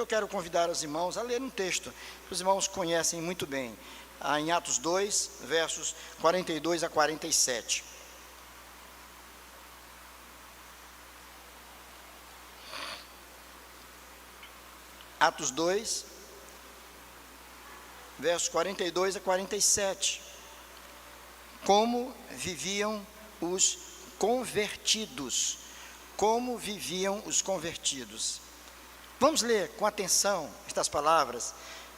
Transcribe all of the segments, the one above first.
eu quero convidar os irmãos a ler um texto que os irmãos conhecem muito bem, em Atos 2, versos 42 a 47. Atos 2, versos 42 a 47. Como viviam os convertidos. Como viviam os convertidos. Vamos ler com atenção estas palavras.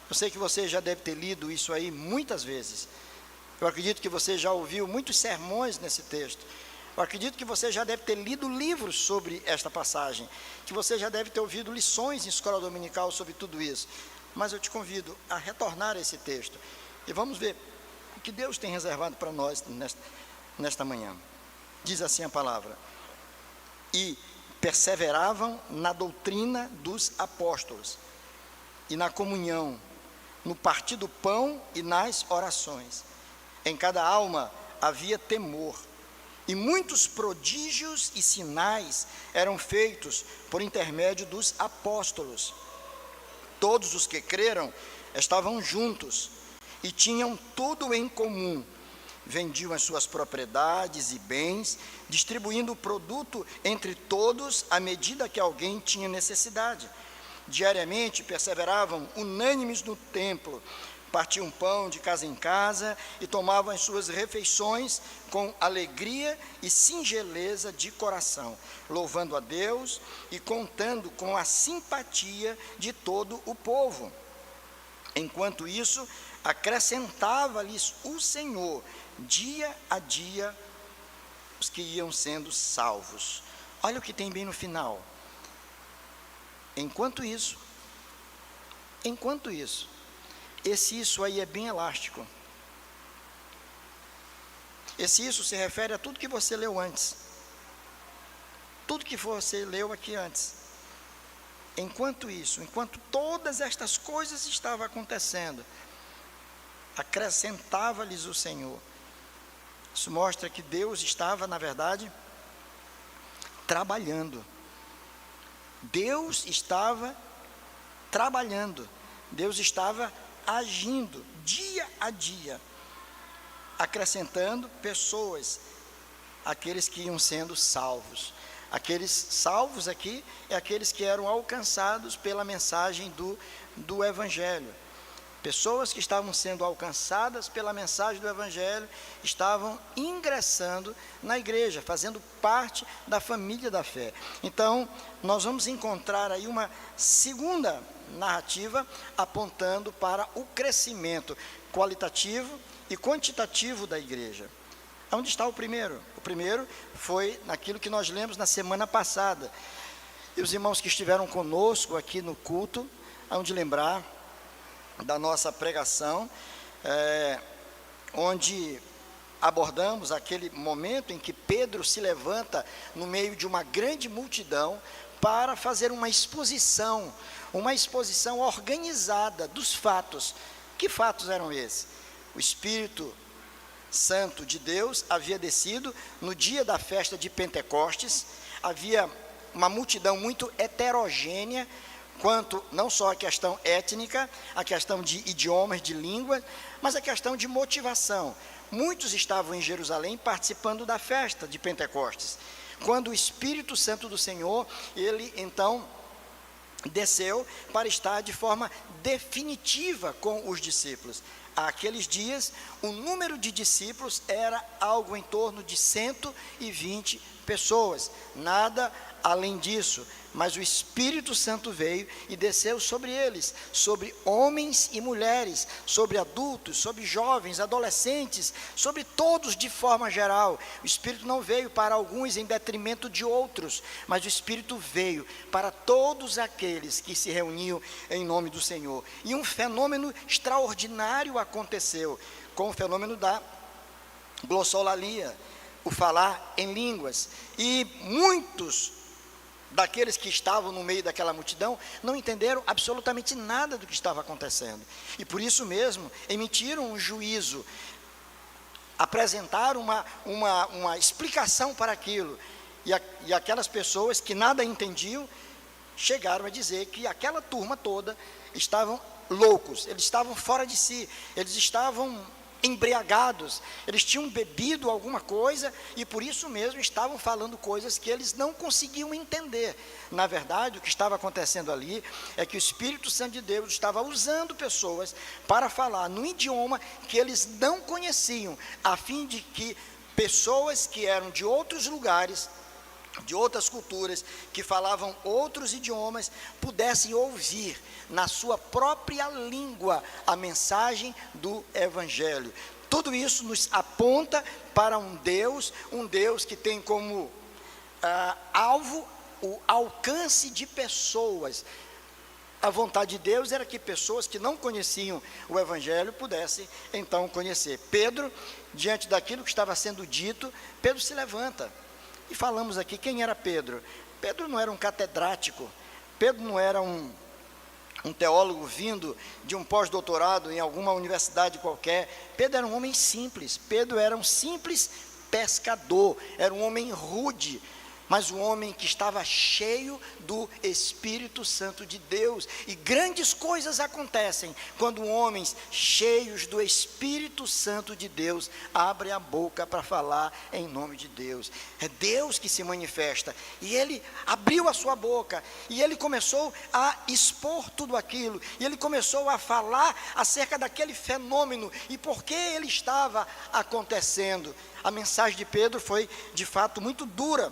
Eu sei que você já deve ter lido isso aí muitas vezes. Eu acredito que você já ouviu muitos sermões nesse texto. Eu acredito que você já deve ter lido livros sobre esta passagem, que você já deve ter ouvido lições em escola dominical sobre tudo isso. Mas eu te convido a retornar a esse texto e vamos ver o que Deus tem reservado para nós nesta manhã. Diz assim a palavra: e perseveravam na doutrina dos apóstolos, e na comunhão, no partir do pão e nas orações. Em cada alma havia temor, e muitos prodígios e sinais eram feitos por intermédio dos apóstolos. Todos os que creram estavam juntos e tinham tudo em comum. Vendiam as suas propriedades e bens, distribuindo o produto entre todos à medida que alguém tinha necessidade. Diariamente perseveravam unânimes no templo, partiam pão de casa em casa e tomavam as suas refeições com alegria e singeleza de coração, louvando a Deus e contando com a simpatia de todo o povo. Enquanto isso, acrescentava-lhes o Senhor, dia a dia, os que iam sendo salvos. Olha o que tem bem no final. Enquanto isso, esse isso aí é bem elástico. Esse isso se refere a tudo que você leu antes. Tudo que você leu aqui antes. Enquanto todas estas coisas estavam acontecendo, acrescentava-lhes o Senhor. Isso mostra que Deus estava, na verdade, trabalhando. Deus estava trabalhando. Deus estava agindo dia a dia, acrescentando pessoas, aqueles que iam sendo salvos. Aqueles salvos aqui é aqueles que eram alcançados pela mensagem do Evangelho. Pessoas que estavam sendo alcançadas pela mensagem do Evangelho, estavam ingressando na igreja, fazendo parte da família da fé. Então, nós vamos encontrar aí uma segunda narrativa apontando para o crescimento qualitativo e quantitativo da igreja. Onde está o primeiro? O primeiro foi naquilo que nós lemos na semana passada. E os irmãos que estiveram conosco aqui no culto, hão de lembrar da nossa pregação, onde abordamos aquele momento em que Pedro se levanta no meio de uma grande multidão para fazer uma exposição organizada dos fatos. Que fatos eram esses? O Espírito Santo de Deus havia descido no dia da festa de Pentecostes, havia uma multidão muito heterogênea, quanto não só a questão étnica, a questão de idiomas, de língua, mas a questão de motivação. Muitos estavam em Jerusalém participando da festa de Pentecostes, quando o Espírito Santo do Senhor, ele então desceu para estar de forma definitiva com os discípulos. Aqueles dias, o número de discípulos era algo em torno de 120 pessoas, nada além disso, mas o Espírito Santo veio e desceu sobre eles, sobre homens e mulheres, sobre adultos, sobre jovens, adolescentes, sobre todos de forma geral. O Espírito não veio para alguns em detrimento de outros, mas o Espírito veio para todos aqueles que se reuniam em nome do Senhor. E um fenômeno extraordinário aconteceu, com o fenômeno da glossolalia, o falar em línguas, e muitos daqueles que estavam no meio daquela multidão não entenderam absolutamente nada do que estava acontecendo, e por isso mesmo emitiram um juízo, apresentaram uma explicação para aquilo, e aquelas pessoas que nada entendiam chegaram a dizer que aquela turma toda estavam loucos, eles estavam fora de si, eles estavam embriagados, eles tinham bebido alguma coisa e por isso mesmo estavam falando coisas que eles não conseguiam entender. Na verdade, o que estava acontecendo ali é que o Espírito Santo de Deus estava usando pessoas para falar num idioma que eles não conheciam, a fim de que pessoas que eram de outros lugares, de outras culturas, que falavam outros idiomas, pudessem ouvir na sua própria língua a mensagem do Evangelho. Tudo isso nos aponta para um Deus que tem como alvo o alcance de pessoas. A vontade de Deus era que pessoas que não conheciam o Evangelho pudessem então conhecer. Pedro, diante daquilo que estava sendo dito, Pedro se levanta. E falamos aqui, quem era Pedro? Pedro não era um catedrático, Pedro não era um teólogo vindo de um pós-doutorado em alguma universidade qualquer. Pedro era um homem simples, Pedro era um simples pescador, era um homem rude, mas um homem que estava cheio do Espírito Santo de Deus. E grandes coisas acontecem quando homens cheios do Espírito Santo de Deus abrem a boca para falar em nome de Deus. É Deus que se manifesta, e ele abriu a sua boca, e ele começou a expor tudo aquilo, e ele começou a falar acerca daquele fenômeno, e por que ele estava acontecendo. A mensagem de Pedro foi de fato muito dura,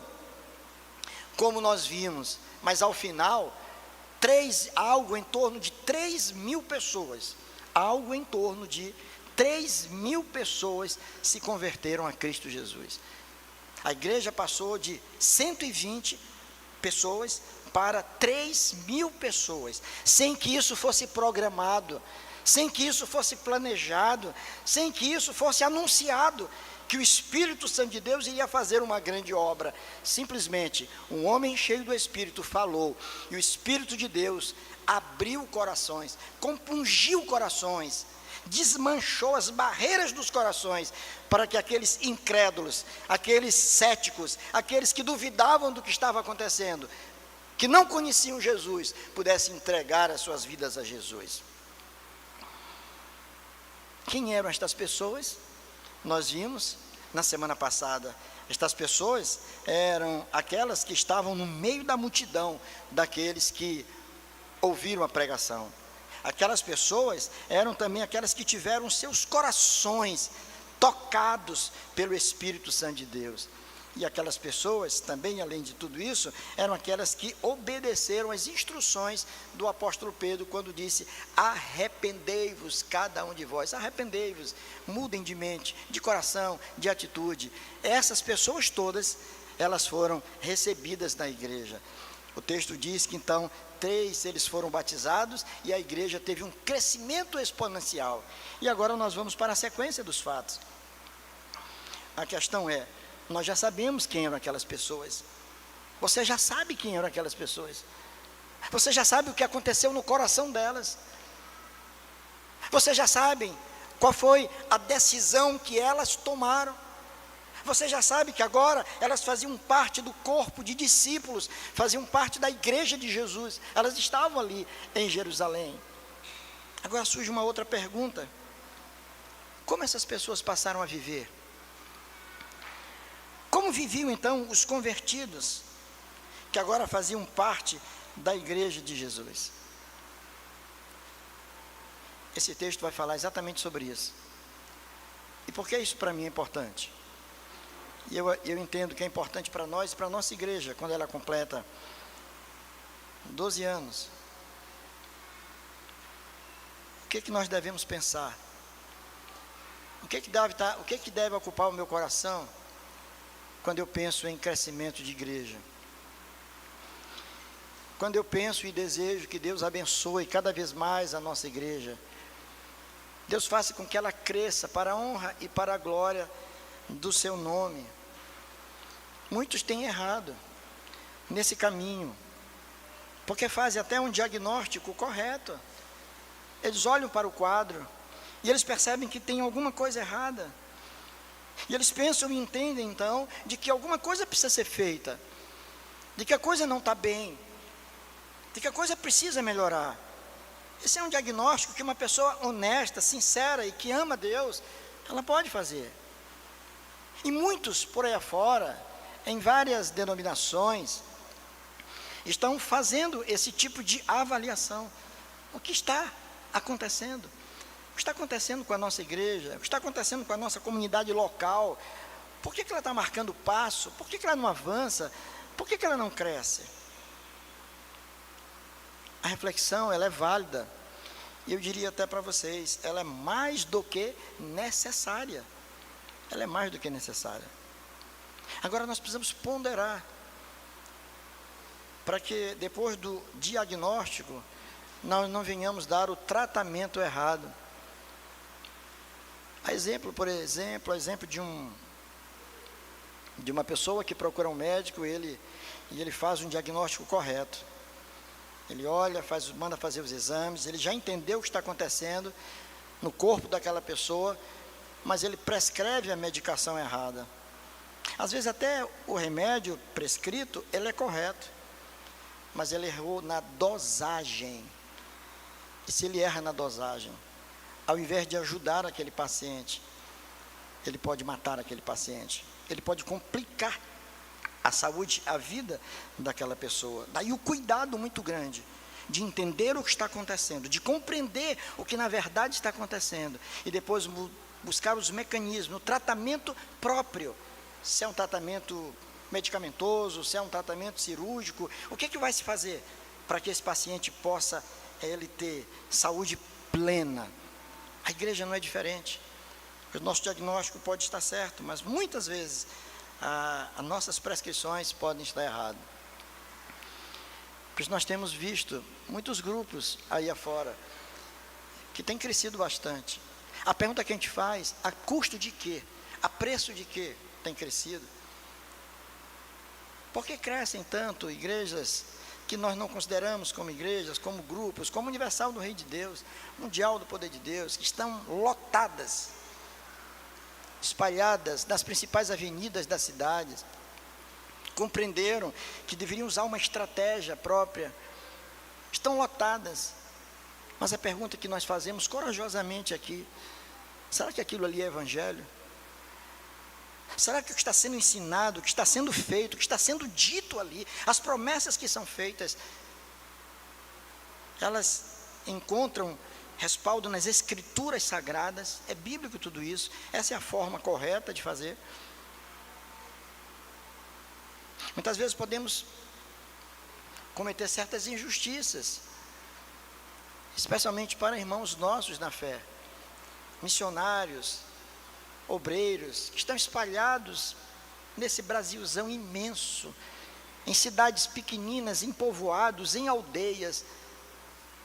como nós vimos, mas ao final, algo em torno de 3.000 pessoas, se converteram a Cristo Jesus. A igreja passou de 120 pessoas para 3.000 pessoas, sem que isso fosse programado, sem que isso fosse planejado, sem que isso fosse anunciado, que o Espírito Santo de Deus iria fazer uma grande obra. Simplesmente, um homem cheio do Espírito falou, e o Espírito de Deus abriu corações, compungiu corações, desmanchou as barreiras dos corações, para que aqueles incrédulos, aqueles céticos, aqueles que duvidavam do que estava acontecendo, que não conheciam Jesus, pudessem entregar as suas vidas a Jesus. Quem eram estas pessoas? Nós vimos na semana passada, estas pessoas eram aquelas que estavam no meio da multidão daqueles que ouviram a pregação. Aquelas pessoas eram também aquelas que tiveram seus corações tocados pelo Espírito Santo de Deus. E aquelas pessoas também, além de tudo isso, eram aquelas que obedeceram às instruções do apóstolo Pedro, quando disse: arrependei-vos cada um de vós, arrependei-vos, mudem de mente, de coração, de atitude. Essas pessoas todas, elas foram recebidas na igreja. O texto diz que então 3 eles foram batizados e a igreja teve um crescimento exponencial. E agora nós vamos para a sequência dos fatos. A questão é, nós já sabemos quem eram aquelas pessoas. Você já sabe quem eram aquelas pessoas. Você já sabe o que aconteceu no coração delas. Você já sabe qual foi a decisão que elas tomaram. Você já sabe que agora elas faziam parte do corpo de discípulos, faziam parte da igreja de Jesus. Elas estavam ali em Jerusalém. Agora surge uma outra pergunta: como essas pessoas passaram a viver? Como viviam então os convertidos, que agora faziam parte da igreja de Jesus? Esse texto vai falar exatamente sobre isso. E por que isso para mim é importante? E eu entendo que é importante para nós e para a nossa igreja, quando ela completa 12 anos. O que nós devemos pensar? O que deve ocupar o meu coração quando eu penso em crescimento de igreja? Quando eu penso e desejo que Deus abençoe cada vez mais a nossa igreja, Deus faça com que ela cresça para a honra e para a glória do seu nome. Muitos têm errado nesse caminho, porque fazem até um diagnóstico correto. Eles olham para o quadro e eles percebem que tem alguma coisa errada. E eles pensam e entendem então de que alguma coisa precisa ser feita, de que a coisa não está bem. de que a coisa precisa melhorar. Esse é um diagnóstico que uma pessoa honesta, sincera e que ama Deus, ela pode fazer. E muitos por aí afora, em várias denominações, estão fazendo esse tipo de avaliação. O que está acontecendo? O que está acontecendo com a nossa igreja? O que está acontecendo com a nossa comunidade local? Por que ela está marcando passo? Por que ela não avança? Por que ela não cresce? A reflexão, ela é válida. E eu diria até para vocês, ela é mais do que necessária. Ela é mais do que necessária. Agora nós precisamos ponderar, para que depois do diagnóstico, nós não venhamos dar o tratamento errado. Por exemplo de uma pessoa que procura um médico, e ele faz um diagnóstico correto. Ele olha, manda fazer os exames, ele já entendeu o que está acontecendo no corpo daquela pessoa, mas ele prescreve a medicação errada. Às vezes até o remédio prescrito, ele é correto, mas ele errou na dosagem. E se ele erra na dosagem, ao invés de ajudar aquele paciente, ele pode matar aquele paciente, ele pode complicar a saúde, a vida daquela pessoa. Daí o cuidado muito grande de entender o que está acontecendo, de compreender o que na verdade está acontecendo, e depois buscar os mecanismos, o tratamento próprio, se é um tratamento medicamentoso, se é um tratamento cirúrgico, o que vai se fazer para que esse paciente possa ele ter saúde plena. A igreja não é diferente. O nosso diagnóstico pode estar certo, mas muitas vezes as nossas prescrições podem estar erradas. Por isso nós temos visto muitos grupos aí afora que têm crescido bastante. A pergunta que a gente faz: a custo de quê? A preço de quê tem crescido? Por que crescem tanto igrejas que nós não consideramos como igrejas, como grupos, como Universal do Reino de Deus, Mundial do Poder de Deus, que estão lotadas, espalhadas nas principais avenidas das cidades? Compreenderam que deveriam usar uma estratégia própria, estão lotadas. Mas a pergunta que nós fazemos corajosamente aqui: será que aquilo ali é evangelho? Será que o que está sendo ensinado, o que está sendo feito, o que está sendo dito ali, as promessas que são feitas, elas encontram respaldo nas escrituras sagradas? É bíblico tudo isso? Essa é a forma correta de fazer? Muitas vezes podemos cometer certas injustiças, especialmente para irmãos nossos na fé, missionários, obreiros, que estão espalhados nesse Brasilzão imenso, em cidades pequeninas, em povoados, em aldeias,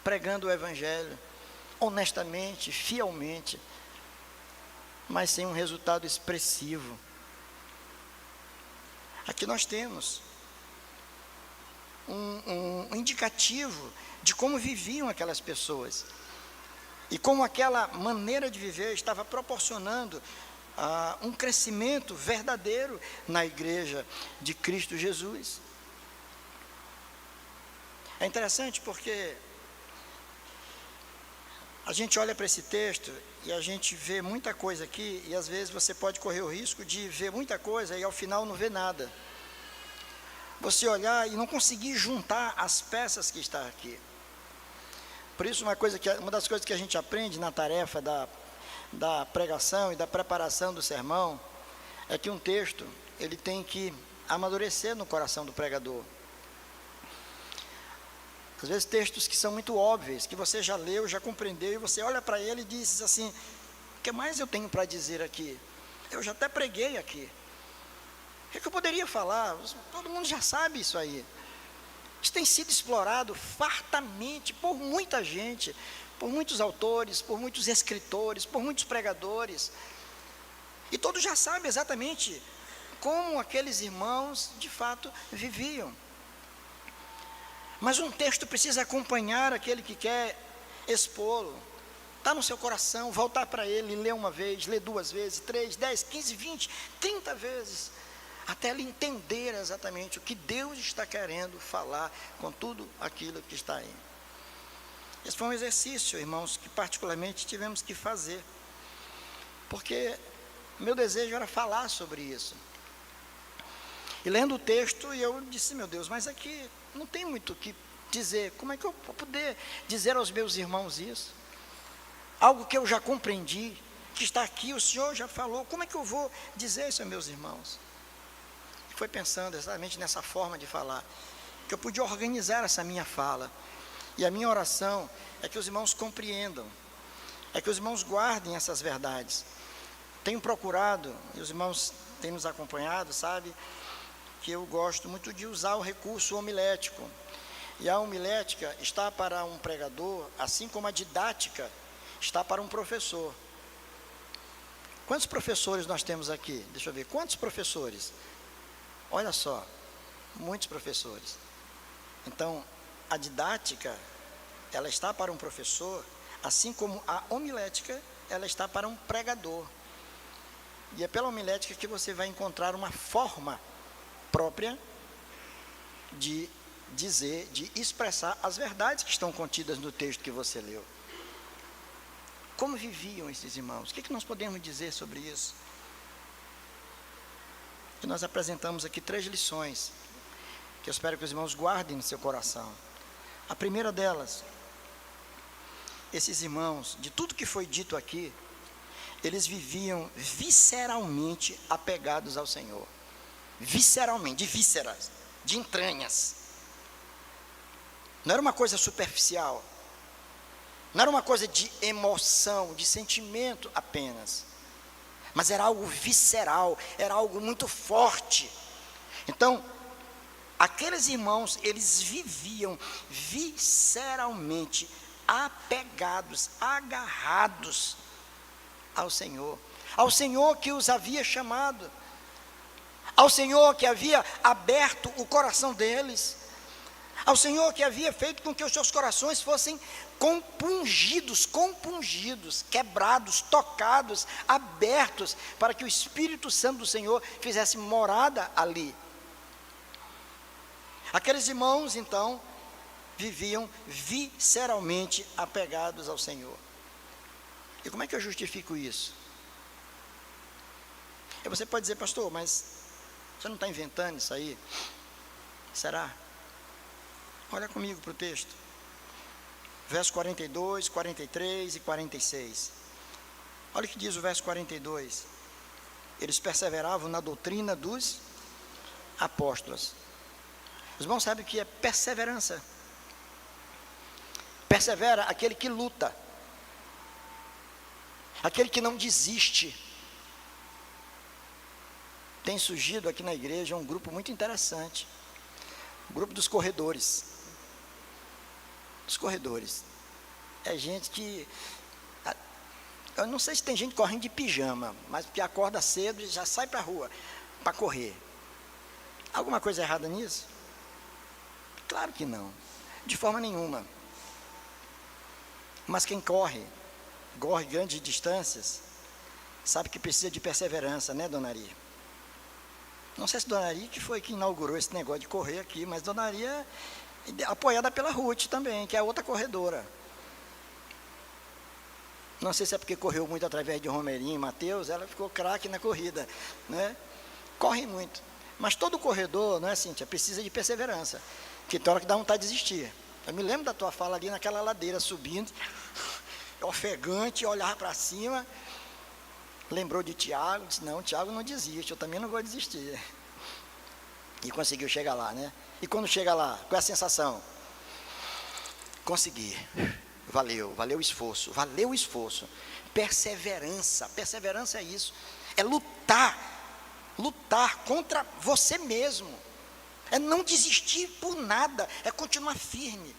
pregando o evangelho, honestamente, fielmente, mas sem um resultado expressivo. Aqui nós temos um indicativo de como viviam aquelas pessoas, e como aquela maneira de viver estava proporcionando um crescimento verdadeiro na igreja de Cristo Jesus. É interessante porque a gente olha para esse texto e a gente vê muita coisa aqui, e às vezes você pode correr o risco de ver muita coisa e ao final não ver nada. Você olhar e não conseguir juntar as peças que estão aqui. Por isso uma das coisas que a gente aprende na tarefa da pregação e da preparação do sermão é que um texto, ele tem que amadurecer no coração do pregador. Às vezes textos que são muito óbvios, que você já leu, já compreendeu, e você olha para ele e diz assim: o que mais eu tenho para dizer aqui? Eu já até preguei aqui. O que eu poderia falar? Todo mundo já sabe isso aí. Isso tem sido explorado fartamente por muita gente, por muitos autores, por muitos escritores, por muitos pregadores, e todos já sabem exatamente como aqueles irmãos de fato viviam. Mas um texto precisa acompanhar aquele que quer expô-lo. Está no seu coração, voltar para ele, ler uma vez, ler 2 vezes, 3, 10, 15, 20, 30 vezes, até ele entender exatamente o que Deus está querendo falar com tudo aquilo que está aí. Esse foi um exercício, irmãos, que particularmente tivemos que fazer, porque meu desejo era falar sobre isso. E lendo o texto, eu disse, meu Deus, mas aqui não tem muito o que dizer. Como é que eu vou poder dizer aos meus irmãos isso? Algo que eu já compreendi, que está aqui, o Senhor já falou, como é que eu vou dizer isso aos meus irmãos? E foi pensando exatamente nessa forma de falar, que eu podia organizar essa minha fala. E a minha oração é que os irmãos compreendam, é que os irmãos guardem essas verdades. Tenho procurado, e os irmãos têm nos acompanhado, sabe, que eu gosto muito de usar o recurso homilético. E a homilética está para um pregador, assim como a didática está para um professor. Quantos professores nós temos aqui? Deixa eu ver, quantos professores? Olha só, muitos professores. Então, a didática, ela está para um professor, assim como a homilética, ela está para um pregador. E é pela homilética que você vai encontrar uma forma própria de dizer, de expressar as verdades que estão contidas no texto que você leu. Como viviam esses irmãos? O que nós podemos dizer sobre isso? E nós apresentamos aqui 3 lições, que eu espero que os irmãos guardem no seu coração. A primeira delas, esses irmãos, de tudo que foi dito aqui, eles viviam visceralmente apegados ao Senhor. Visceralmente, de vísceras, de entranhas. Não era uma coisa superficial, não era uma coisa de emoção, de sentimento apenas, mas era algo visceral, era algo muito forte. Então, aqueles irmãos, eles viviam visceralmente apegados, agarrados ao Senhor que os havia chamado, ao Senhor que havia aberto o coração deles, ao Senhor que havia feito com que os seus corações fossem compungidos, quebrados, tocados, abertos, para que o Espírito Santo do Senhor fizesse morada ali. Aqueles irmãos, então, viviam visceralmente apegados ao Senhor. E como é que eu justifico isso? E você pode dizer, pastor, mas você não está inventando isso aí? Será? Olha comigo para o texto. Verso 42, 43 e 46. Olha o que diz o verso 42. Eles perseveravam na doutrina dos apóstolos. Os irmãos sabem o que é perseverança. Persevera aquele que luta, aquele que não desiste. Tem surgido aqui na igreja um grupo muito interessante, o grupo dos corredores. Os corredores é gente que, eu não sei se tem gente correndo de pijama, mas que acorda cedo e já sai para a rua para correr. Alguma coisa errada nisso? Claro que não, de forma nenhuma. Mas quem corre grandes distâncias, sabe que precisa de perseverança, né, Dona Ari? Não sei se Dona Ari que foi que inaugurou esse negócio de correr aqui, mas Dona Ari é apoiada pela Ruth também, que é outra corredora. Não sei se é porque correu muito através de Romerinho e Mateus, ela ficou craque na corrida, né? Corre muito. Mas todo corredor, não é, Cíntia? Precisa de perseverança, que tem hora que dá vontade de desistir. Eu me lembro da tua fala ali naquela ladeira subindo, ofegante, olhava para cima, lembrou de Tiago, disse, não, Tiago não desiste, eu também não vou desistir. E conseguiu chegar lá, né? E quando chega lá, qual é a sensação? Consegui, valeu o esforço, perseverança é isso, é lutar contra você mesmo, é não desistir por nada, é continuar firme.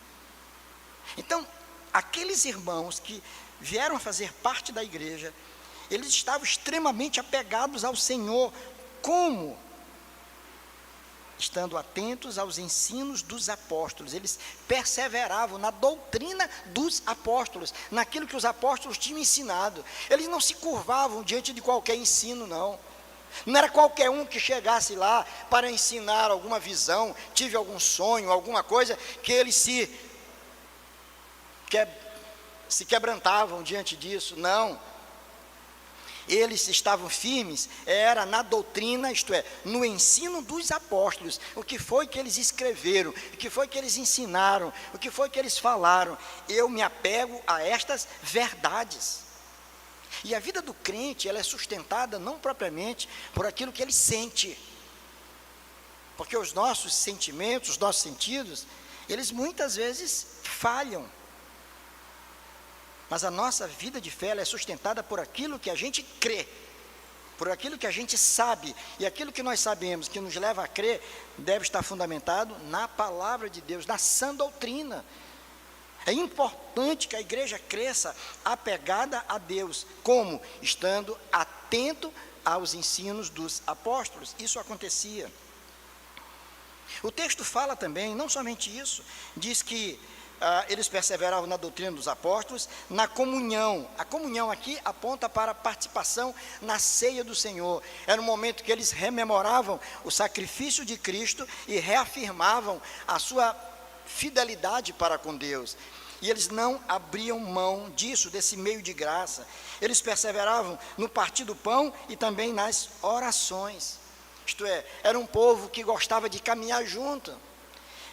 Então, aqueles irmãos que vieram a fazer parte da igreja, eles estavam extremamente apegados ao Senhor. Como? Estando atentos aos ensinos dos apóstolos. Eles perseveravam na doutrina dos apóstolos, naquilo que os apóstolos tinham ensinado. Eles não se curvavam diante de qualquer ensino, não. Não era qualquer um que chegasse lá para ensinar alguma visão, tive algum sonho, alguma coisa, que eles se quebrantavam diante disso. Não. Eles estavam firmes, era na doutrina, isto é, no ensino dos apóstolos. O que foi que eles escreveram, o que foi que eles ensinaram, o que foi que eles falaram. Eu me apego a estas verdades. E a vida do crente, ela é sustentada não propriamente por aquilo que ele sente. Porque os nossos sentimentos, os nossos sentidos, eles muitas vezes falham. Mas a nossa vida de fé, ela é sustentada por aquilo que a gente crê, por aquilo que a gente sabe. E aquilo que nós sabemos, que nos leva a crer, deve estar fundamentado na palavra de Deus, na sã doutrina. É importante que a igreja cresça apegada a Deus. Como? Estando atento aos ensinos dos apóstolos. Isso acontecia. O texto fala também, não somente isso, diz que eles perseveravam na doutrina dos apóstolos, na comunhão. A comunhão aqui aponta para a participação na ceia do Senhor. Era um momento que eles rememoravam o sacrifício de Cristo e reafirmavam a sua fidelidade para com Deus. E eles não abriam mão disso, desse meio de graça. Eles perseveravam no partir do pão e também nas orações. Isto é, era um povo que gostava de caminhar junto.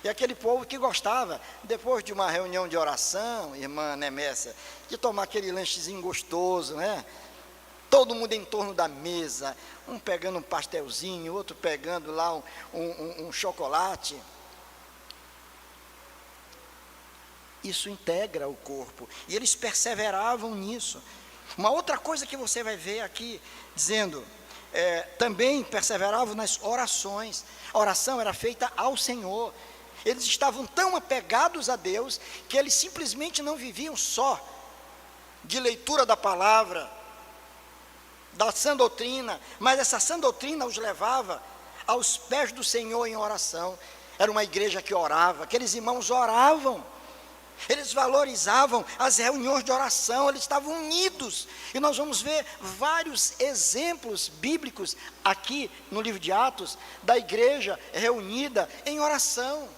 E aquele povo que gostava, depois de uma reunião de oração, irmã Nemécia, de tomar aquele lanchezinho gostoso, né? Todo mundo em torno da mesa, um pegando um pastelzinho, outro pegando lá um chocolate. Isso integra o corpo, e eles perseveravam nisso. Uma outra coisa que você vai ver aqui, dizendo, também perseveravam nas orações. A oração era feita ao Senhor. Eles estavam tão apegados a Deus, que eles simplesmente não viviam só de leitura da palavra, da sã doutrina, mas essa sã doutrina os levava aos pés do Senhor em oração. Era uma igreja que orava, aqueles irmãos oravam, eles valorizavam as reuniões de oração, eles estavam unidos. E nós vamos ver vários exemplos bíblicos aqui no livro de Atos, da igreja reunida em oração.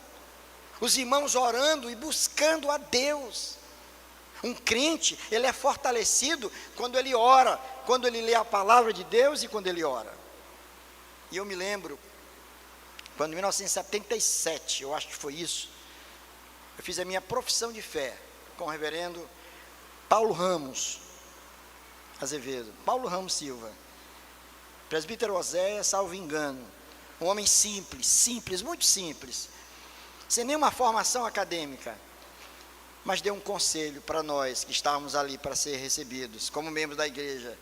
Os irmãos orando e buscando a Deus. Um crente, ele é fortalecido quando ele ora, quando ele lê a palavra de Deus e quando ele ora. E eu me lembro, quando em 1977, eu acho que foi isso, eu fiz a minha profissão de fé com o reverendo Paulo Ramos Azevedo, Paulo Ramos Silva, presbítero Oséias, salvo engano, um homem simples, muito simples, sem nenhuma formação acadêmica, mas deu um conselho para nós que estávamos ali para ser recebidos como membros da igreja.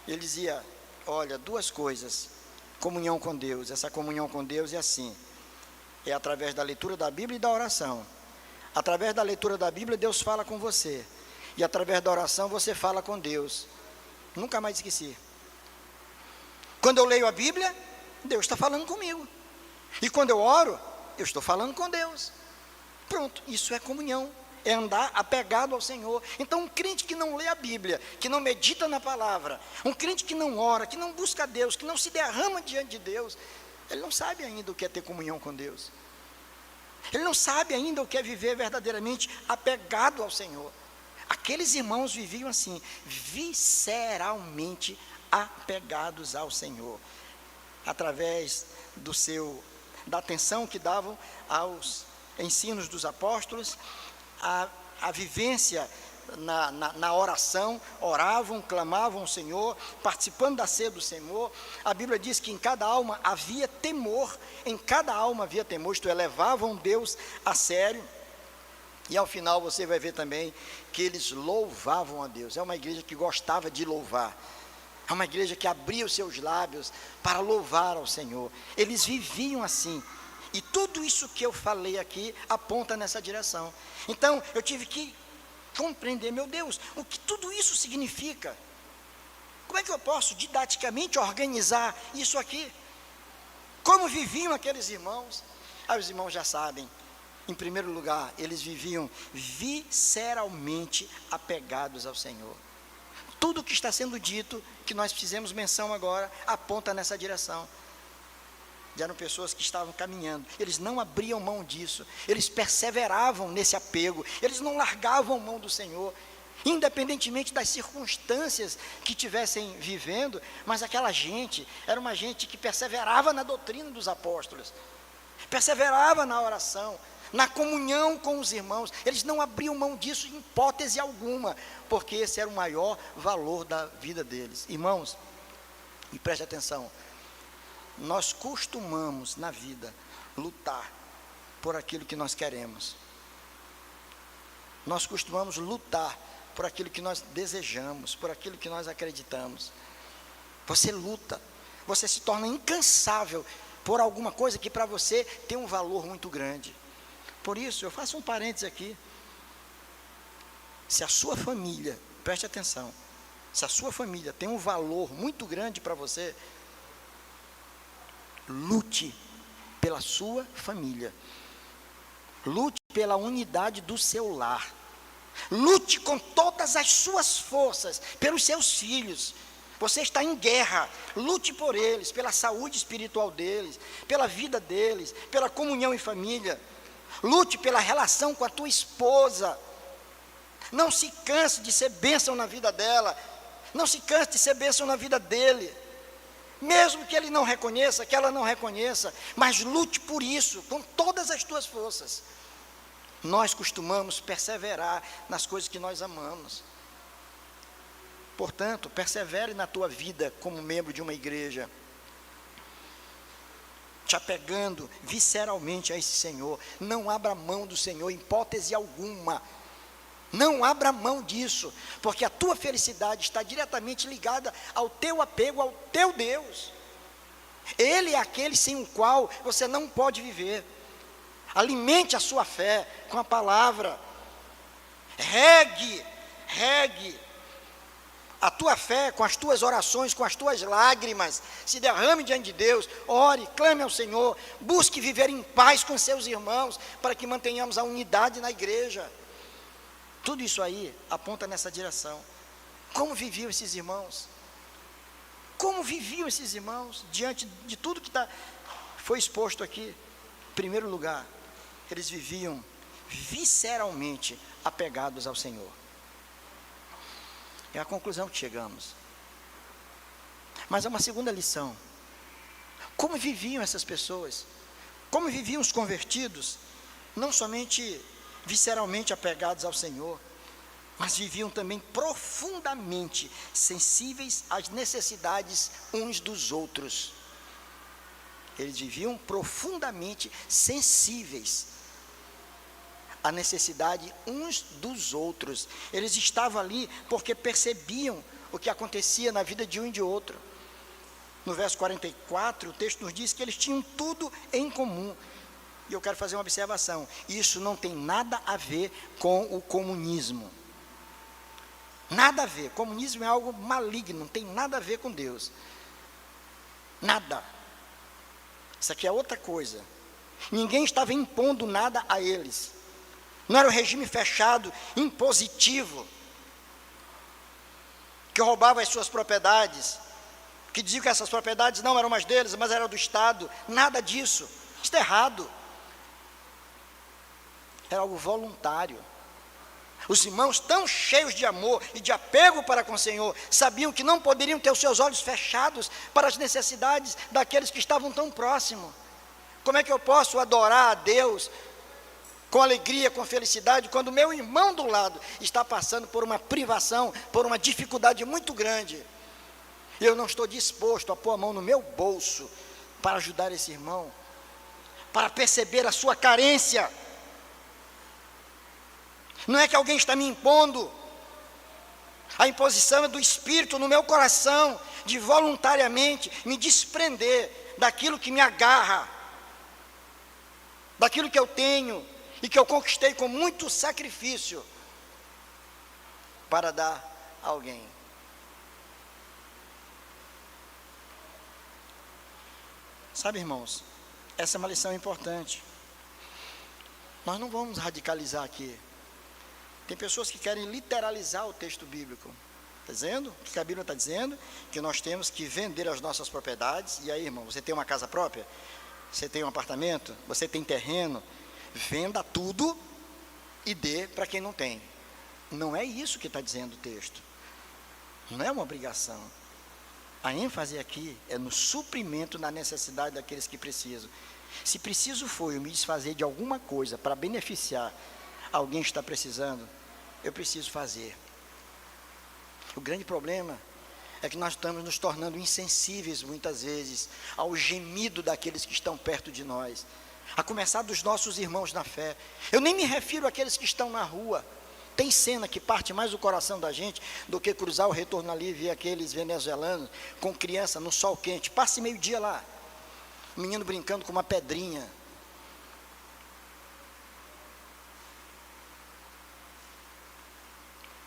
Ele dizia, olha, duas coisas, comunhão com Deus, essa comunhão com Deus é assim, é através da leitura da Bíblia e da oração. Através da leitura da Bíblia, Deus fala com você, e através da oração você fala com Deus. Nunca mais esqueci. Quando eu leio a Bíblia, Deus está falando comigo, e quando eu oro, eu estou falando com Deus. Pronto, isso é comunhão, é andar apegado ao Senhor. Então um crente que não lê a Bíblia, que não medita na palavra, um crente que não ora, que não busca Deus, que não se derrama diante de Deus, ele não sabe ainda o que é ter comunhão com Deus. Ele não sabe ainda o que é viver verdadeiramente apegado ao Senhor. Aqueles irmãos viviam assim, visceralmente apegados ao Senhor, através da atenção que davam aos ensinos dos apóstolos, a vivência na oração, oravam, clamavam ao Senhor, participando da ceia do Senhor. A Bíblia diz que em cada alma havia temor, isto é, levavam Deus a sério, e ao final você vai ver também que eles louvavam a Deus. É uma igreja que gostava de louvar, é uma igreja que abria os seus lábios para louvar ao Senhor. Eles viviam assim, e tudo isso que eu falei aqui aponta nessa direção. Então eu tive que compreender, meu Deus, o que tudo isso significa. Como é que eu posso didaticamente organizar isso aqui? Como viviam aqueles irmãos? Os irmãos já sabem. Em primeiro lugar, eles viviam visceralmente apegados ao Senhor. Tudo o que está sendo dito, que nós fizemos menção agora, aponta nessa direção. Eram pessoas que estavam caminhando, eles não abriam mão disso, eles perseveravam nesse apego, eles não largavam mão do Senhor, independentemente das circunstâncias que tivessem vivendo, mas aquela gente, era uma gente que perseverava na doutrina dos apóstolos, perseverava na oração, na comunhão com os irmãos, eles não abriam mão disso em hipótese alguma, porque esse era o maior valor da vida deles. Irmãos, e preste atenção, nós costumamos na vida lutar por aquilo que nós queremos, nós costumamos lutar por aquilo que nós desejamos, por aquilo que nós acreditamos. Você luta, você se torna incansável por alguma coisa que para você tem um valor muito grande. Por isso, eu faço um parênteses aqui, se a sua família, preste atenção, se a sua família tem um valor muito grande para você, lute pela sua família, lute pela unidade do seu lar, lute com todas as suas forças pelos seus filhos. Você está em guerra, lute por eles, pela saúde espiritual deles, pela vida deles, pela comunhão em família, lute pela relação com a tua esposa. Não se canse de ser bênção na vida dela, não se canse de ser bênção na vida dele, mesmo que ele não reconheça, que ela não reconheça, mas lute por isso, com todas as tuas forças. Nós costumamos perseverar nas coisas que nós amamos. Portanto, persevere na tua vida como membro de uma igreja, te apegando visceralmente a esse Senhor. Não abra mão do Senhor em hipótese alguma. Não abra mão disso, porque a tua felicidade está diretamente ligada ao teu apego ao teu Deus. Ele é aquele sem o qual você não pode viver. Alimente a sua fé com a palavra. Regue a tua fé com as tuas orações, com as tuas lágrimas. Se derrame diante de Deus, ore, clame ao Senhor, busque viver em paz com seus irmãos, para que mantenhamos a unidade na igreja. Tudo isso aí aponta nessa direção. Como viviam esses irmãos? Como viviam esses irmãos diante de tudo que foi exposto aqui? Em primeiro lugar, eles viviam visceralmente apegados ao Senhor. É a conclusão que chegamos. Mas há uma segunda lição. Como viviam essas pessoas? Como viviam os convertidos? Não somente visceralmente apegados ao Senhor, mas viviam também profundamente sensíveis às necessidades uns dos outros. Eles viviam profundamente sensíveis à necessidade uns dos outros. Eles estavam ali porque percebiam o que acontecia na vida de um e de outro. No verso 44, o texto nos diz que eles tinham tudo em comum. E eu quero fazer uma observação: isso não tem nada a ver com o comunismo. Nada a ver. Comunismo é algo maligno, não tem nada a ver com Deus. Nada. Isso aqui é outra coisa. Ninguém estava impondo nada a eles. Não era um regime fechado, impositivo, que roubava as suas propriedades, que dizia que essas propriedades não eram mais deles, mas eram do Estado. Nada disso. Isso é errado. Era algo voluntário. Os irmãos, tão cheios de amor e de apego para com o Senhor, sabiam que não poderiam ter os seus olhos fechados para as necessidades daqueles que estavam tão próximos. Como é que eu posso adorar a Deus com alegria, com felicidade, quando o meu irmão do lado está passando por uma privação, por uma dificuldade muito grande? Eu não estou disposto a pôr a mão no meu bolso para ajudar esse irmão, para perceber a sua carência. Não é que alguém está me impondo. A imposição é do Espírito no meu coração, de voluntariamente me desprender daquilo que me agarra, daquilo que eu tenho e que eu conquistei com muito sacrifício para dar a alguém. Sabe, irmãos, essa é uma lição importante. Nós não vamos radicalizar aqui. Tem pessoas que querem literalizar o texto bíblico. Está dizendo? O que a Bíblia está dizendo? Que nós temos que vender as nossas propriedades. E aí, irmão, você tem uma casa própria? Você tem um apartamento? Você tem terreno? Venda tudo e dê para quem não tem. Não é isso que está dizendo o texto. Não é uma obrigação. A ênfase aqui é no suprimento da necessidade daqueles que precisam. Se preciso for eu me desfazer de alguma coisa para beneficiar alguém que está precisando, eu preciso fazer. O grande problema é que nós estamos nos tornando insensíveis muitas vezes ao gemido daqueles que estão perto de nós, a começar dos nossos irmãos na fé. Eu nem me refiro àqueles que estão na rua. Tem cena que parte mais do coração da gente do que cruzar o retorno ali e ver aqueles venezuelanos com criança no sol quente. Passe meio-dia lá, o menino brincando com uma pedrinha.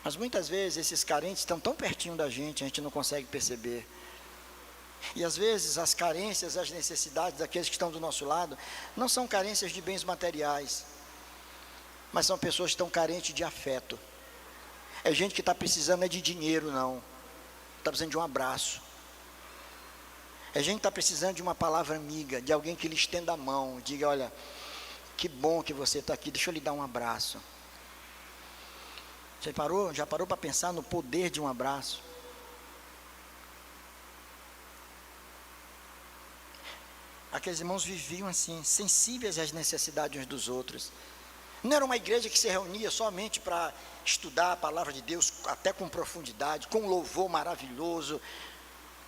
Mas muitas vezes esses carentes estão tão pertinho da gente, a gente não consegue perceber. E às vezes as carências, as necessidades daqueles que estão do nosso lado, não são carências de bens materiais, mas são pessoas que estão carentes de afeto. É gente que está precisando de dinheiro, não. Está precisando de um abraço. É gente que está precisando de uma palavra amiga, de alguém que lhe estenda a mão, diga, olha, que bom que você está aqui, deixa eu lhe dar um abraço. Você já parou para pensar no poder de um abraço? Aqueles irmãos viviam assim, sensíveis às necessidades uns dos outros. Não era uma igreja que se reunia somente para estudar a palavra de Deus, até com profundidade, com louvor maravilhoso,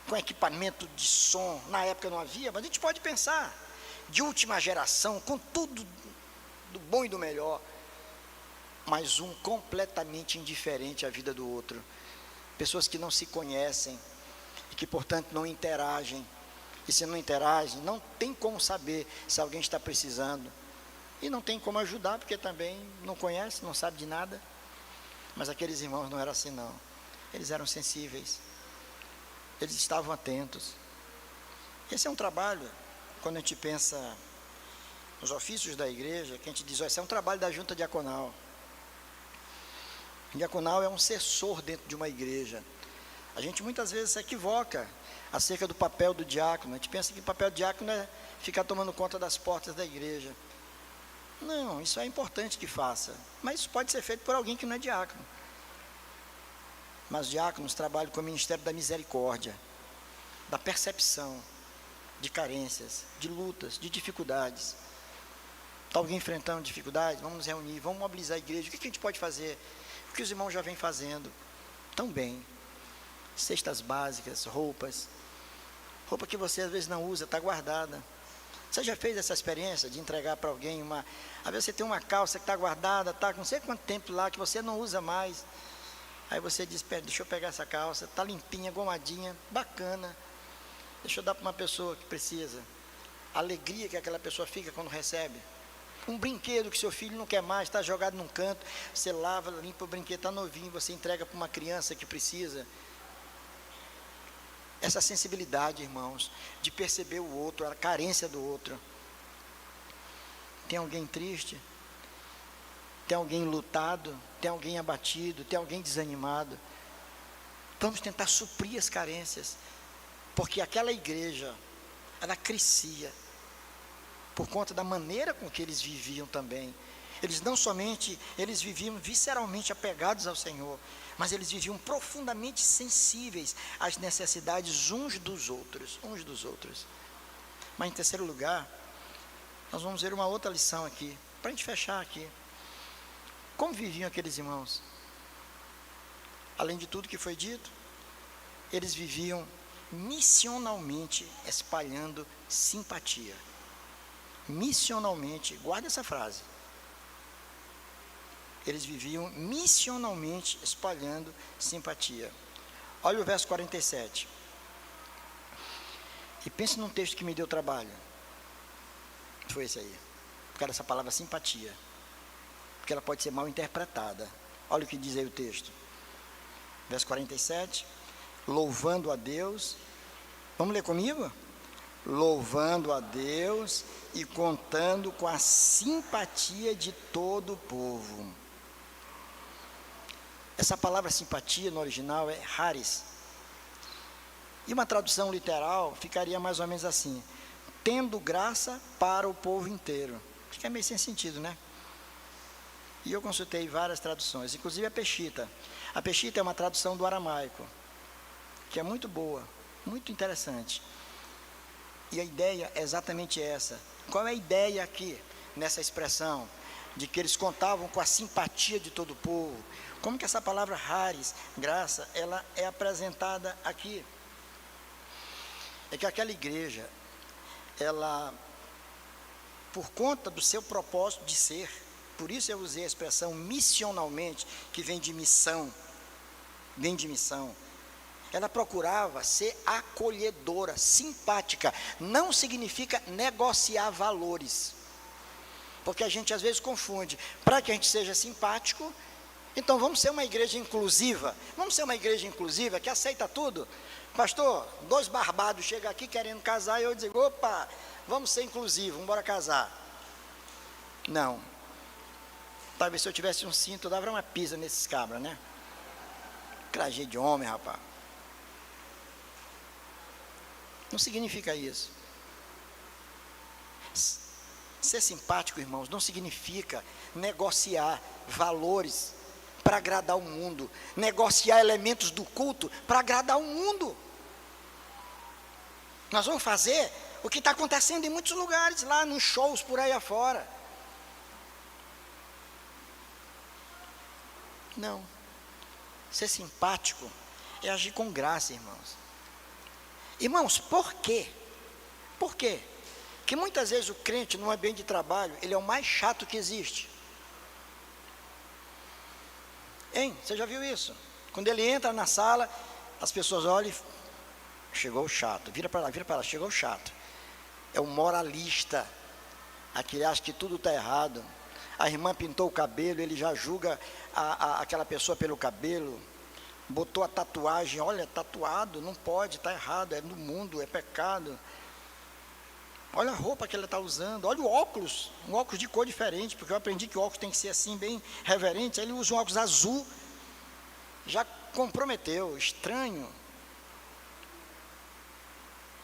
com equipamento de som. Na época não havia, mas a gente pode pensar, de última geração, com tudo do bom e do melhor, mas um completamente indiferente à vida do outro. Pessoas que não se conhecem e que, portanto, não interagem. E se não interagem, não tem como saber se alguém está precisando. E não tem como ajudar, porque também não conhece, não sabe de nada. Mas aqueles irmãos não eram assim, não. Eles eram sensíveis. Eles estavam atentos. Esse é um trabalho, quando a gente pensa nos ofícios da igreja, que a gente diz, esse é um trabalho da junta diaconal. O diaconal é um assessor dentro de uma igreja. A gente muitas vezes se equivoca acerca do papel do diácono. A gente pensa que o papel do diácono é ficar tomando conta das portas da igreja. Não, isso é importante que faça, mas isso pode ser feito por alguém que não é diácono. Mas os diáconos trabalham com o ministério da misericórdia, da percepção de carências, de lutas, de dificuldades. Está alguém enfrentando dificuldades? Vamos nos reunir, vamos mobilizar a igreja. O que a gente pode fazer? O que os irmãos já vêm fazendo tão bem. Cestas básicas, roupa que você às vezes não usa, está guardada. Você já fez essa experiência de entregar para alguém uma... Às vezes você tem uma calça que está guardada, está com não sei quanto tempo lá, que você não usa mais. Aí você diz, deixa eu pegar essa calça, está limpinha, gomadinha, bacana. Deixa eu dar para uma pessoa que precisa. A alegria que aquela pessoa fica quando recebe. Um brinquedo que seu filho não quer mais, está jogado num canto, você lava, limpa o brinquedo, está novinho, você entrega para uma criança que precisa. Essa sensibilidade, irmãos, de perceber o outro, a carência do outro. Tem alguém triste? Tem alguém lutado? Tem alguém abatido? Tem alguém desanimado? Vamos tentar suprir as carências, porque aquela igreja, ela crescia por conta da maneira com que eles viviam também. Eles não somente, eles viviam visceralmente apegados ao Senhor, mas eles viviam profundamente sensíveis às necessidades uns dos outros. Mas em terceiro lugar, nós vamos ver uma outra lição aqui, para a gente fechar aqui. Como viviam aqueles irmãos? Além de tudo que foi dito, eles viviam missionalmente espalhando simpatia. Missionalmente, guarda essa frase. Eles viviam missionalmente espalhando simpatia. Olha o verso 47. E pense num texto que me deu trabalho. Foi esse aí. Por causa dessa palavra simpatia. Porque ela pode ser mal interpretada. Olha o que diz aí o texto. Verso 47. Louvando a Deus. Vamos ler comigo? Louvando a Deus e contando com a simpatia de todo o povo. Essa palavra simpatia no original é charis. E uma tradução literal ficaria mais ou menos assim: tendo graça para o povo inteiro. Fica meio sem sentido, né? E eu consultei várias traduções, inclusive a Peshitta. A Peshitta é uma tradução do aramaico, que é muito boa, muito interessante. E a ideia é exatamente essa. Qual é a ideia aqui, nessa expressão? De que eles contavam com a simpatia de todo o povo. Como que essa palavra charis, graça, ela é apresentada aqui? É que aquela igreja, ela, por conta do seu propósito de ser, por isso eu usei a expressão missionalmente, que vem de missão, ela procurava ser acolhedora, simpática. Não significa negociar valores, porque a gente às vezes confunde. Para que a gente seja simpático, então vamos ser uma igreja inclusiva. Vamos ser uma igreja inclusiva que aceita tudo. Pastor, 2 barbados chegam aqui querendo casar e eu digo, opa, vamos ser inclusivos, vamos embora casar. Não. Talvez se eu tivesse um cinto, eu dava uma pisa nesses cabras, né? Crajê de homem, rapaz. Não significa isso. Ser simpático, irmãos, não significa negociar valores para agradar o mundo, negociar elementos do culto para agradar o mundo. Nós vamos fazer o que está acontecendo em muitos lugares, lá nos shows por aí afora. Não. Ser simpático é agir com graça, irmãos. Irmãos, por quê? Por quê? Que muitas vezes o crente no ambiente de trabalho, ele é o mais chato que existe. Hein? Você já viu isso? Quando ele entra na sala, as pessoas olham e chegou o chato, vira para lá, chegou o chato. É o moralista, aquele acha que tudo está errado. A irmã pintou o cabelo, ele já julga aquela pessoa pelo cabelo. Botou a tatuagem, olha, tatuado, não pode, está errado, é no mundo, é pecado. Olha a roupa que ela está usando, olha o óculos, um óculos de cor diferente, porque eu aprendi que o óculos tem que ser assim, bem reverente. Aí ele usa um óculos azul, já comprometeu, estranho.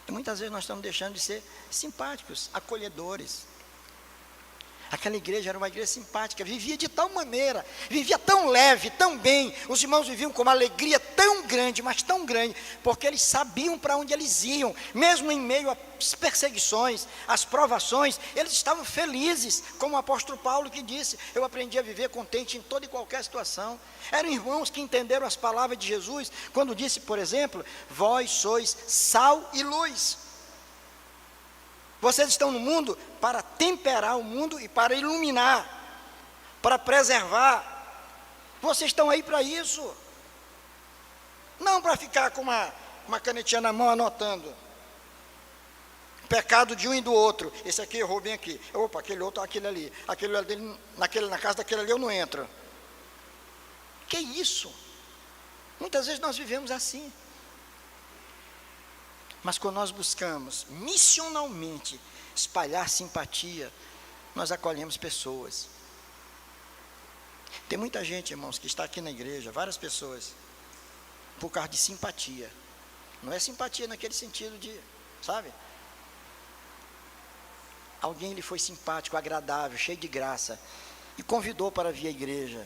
E muitas vezes nós estamos deixando de ser simpáticos, acolhedores. Aquela igreja era uma igreja simpática, vivia de tal maneira, vivia tão leve, tão bem. Os irmãos viviam com uma alegria tão grande, mas tão grande, porque eles sabiam para onde eles iam, mesmo em meio às perseguições, às provações, eles estavam felizes, como o apóstolo Paulo que disse, eu aprendi a viver contente em toda e qualquer situação. Eram irmãos que entenderam as palavras de Jesus, quando disse, por exemplo, vós sois sal e luz. Vocês estão no mundo para temperar o mundo e para iluminar, para preservar. Vocês estão aí para isso. Não para ficar com uma canetinha na mão anotando. Pecado de um e do outro. Esse aqui errou bem aqui. Opa, aquele outro, aquele ali. Aquele ali, na casa daquele ali eu não entro. Que isso? Muitas vezes nós vivemos assim. Mas quando nós buscamos missionalmente espalhar simpatia, nós acolhemos pessoas. Tem muita gente, irmãos, que está aqui na igreja, várias pessoas, por causa de simpatia. Não é simpatia naquele sentido de, sabe? Alguém lhe foi simpático, agradável, cheio de graça, e convidou para vir à igreja.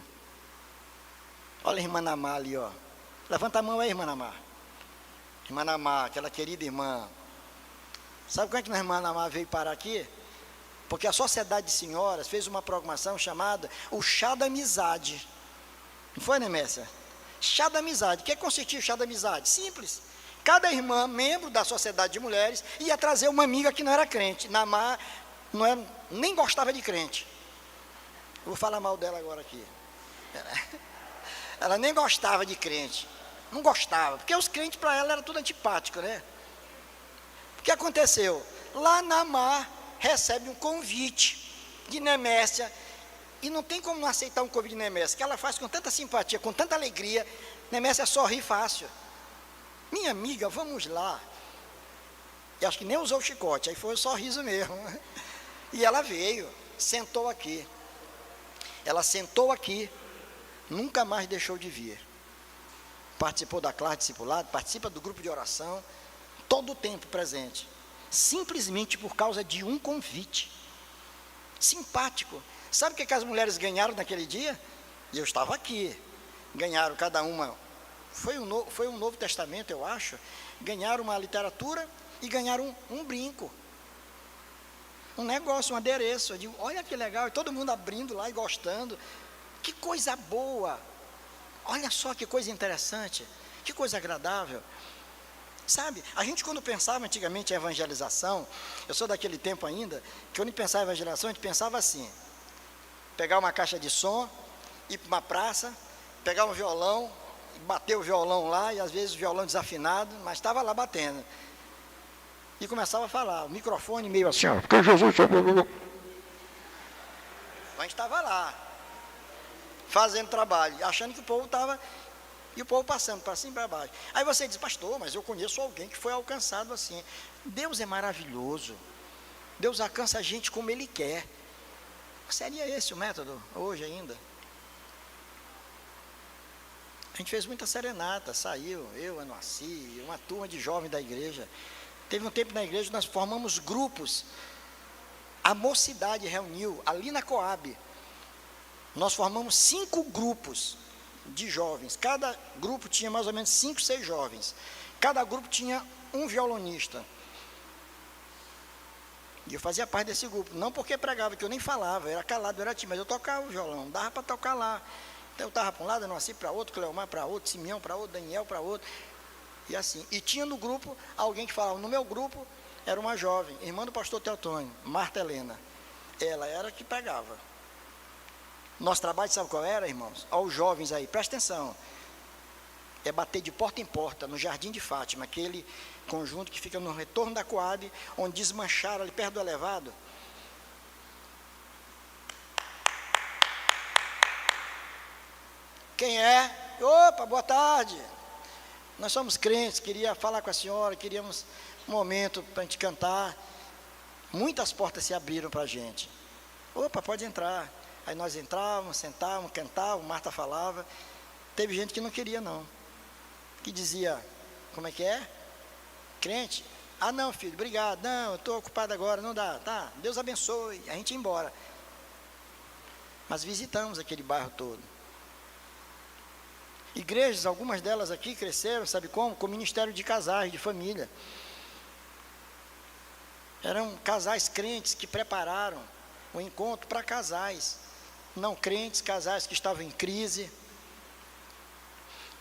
Olha a irmã Namá ali, ó. Levanta a mão aí, irmã Namá. Irmã Namá, aquela querida irmã. Sabe como é que a irmã Namá veio parar aqui? Porque a Sociedade de Senhoras fez uma programação chamada o Chá da Amizade. Não foi, né, Mércia? Chá da Amizade. O que consistia o Chá da Amizade? Simples. Cada irmã, membro da Sociedade de Mulheres, ia trazer uma amiga que não era crente. Namá nem gostava de crente. Vou falar mal dela agora aqui. Ela nem gostava de crente. Não gostava, porque os crentes para ela era tudo antipático, né? O que aconteceu? Lá Namá recebe um convite de Nemécia, e não tem como não aceitar um convite de Nemécia, que ela faz com tanta simpatia, com tanta alegria. Nemécia sorri fácil. Minha amiga, vamos lá. E acho que nem usou o chicote, aí foi o sorriso mesmo. E ela veio, sentou aqui. Ela sentou aqui, nunca mais deixou de vir. Participou da classe discipulado, participa do grupo de oração, todo o tempo presente, simplesmente por causa de um convite, simpático. Sabe o que as mulheres ganharam naquele dia? E eu estava aqui, ganharam cada uma, foi um Novo Testamento, eu acho, ganharam uma literatura e ganharam um brinco, um negócio, um adereço. Eu digo, olha que legal, e todo mundo abrindo lá e gostando, que coisa boa, olha só que coisa interessante, que coisa agradável. Sabe, a gente quando pensava antigamente em evangelização, eu sou daquele tempo ainda, que quando pensava em evangelização, a gente pensava assim, pegar uma caixa de som, ir para uma praça, pegar um violão, bater o violão lá, e às vezes o violão desafinado, mas estava lá batendo, e começava a falar, o microfone meio assim, ó, porque Jesus... A gente estava lá, fazendo trabalho, achando que o povo estava... E o povo passando para cima e para baixo. Aí você diz, pastor, mas eu conheço alguém que foi alcançado assim. Deus é maravilhoso. Deus alcança a gente como Ele quer. Seria esse o método hoje ainda? A gente fez muita serenata, saiu, eu, a Noaci, uma turma de jovens da igreja. Teve um tempo na igreja que nós formamos grupos. A mocidade reuniu ali na Coab. Nós formamos 5 grupos de jovens, cada grupo tinha mais ou menos 5, 6 jovens, cada grupo tinha um violonista, e eu fazia parte desse grupo, não porque pregava, que eu nem falava, era calado, era tímido, mas eu tocava o violão, dava para tocar lá, então eu estava para um lado, eu nasci para outro, Cleomar para outro, Simeão para outro, Daniel para outro, e assim, e tinha no grupo, alguém que falava, no meu grupo, era uma jovem, irmã do pastor Teotônio, Marta Helena, ela era que pregava. Nosso trabalho, sabe qual era, irmãos? Aos jovens aí, presta atenção. É bater de porta em porta, no Jardim de Fátima, aquele conjunto que fica no retorno da Coab, onde desmancharam ali perto do elevado. Quem é? Opa, boa tarde. Nós somos crentes, queria falar com a senhora, queríamos um momento para a gente cantar. Muitas portas se abriram para a gente. Opa, pode entrar. Aí nós entrávamos, sentávamos, cantávamos, Marta falava. Teve gente que não queria não, que dizia, como é que é? Crente? Ah não filho, obrigado, não, eu estou ocupado agora, não dá, tá, Deus abençoe, a gente ia embora. Mas visitamos aquele bairro todo. Igrejas, algumas delas aqui cresceram, sabe como? Com ministério de casais, de família. Eram casais crentes que prepararam o encontro para casais não crentes, casais que estavam em crise,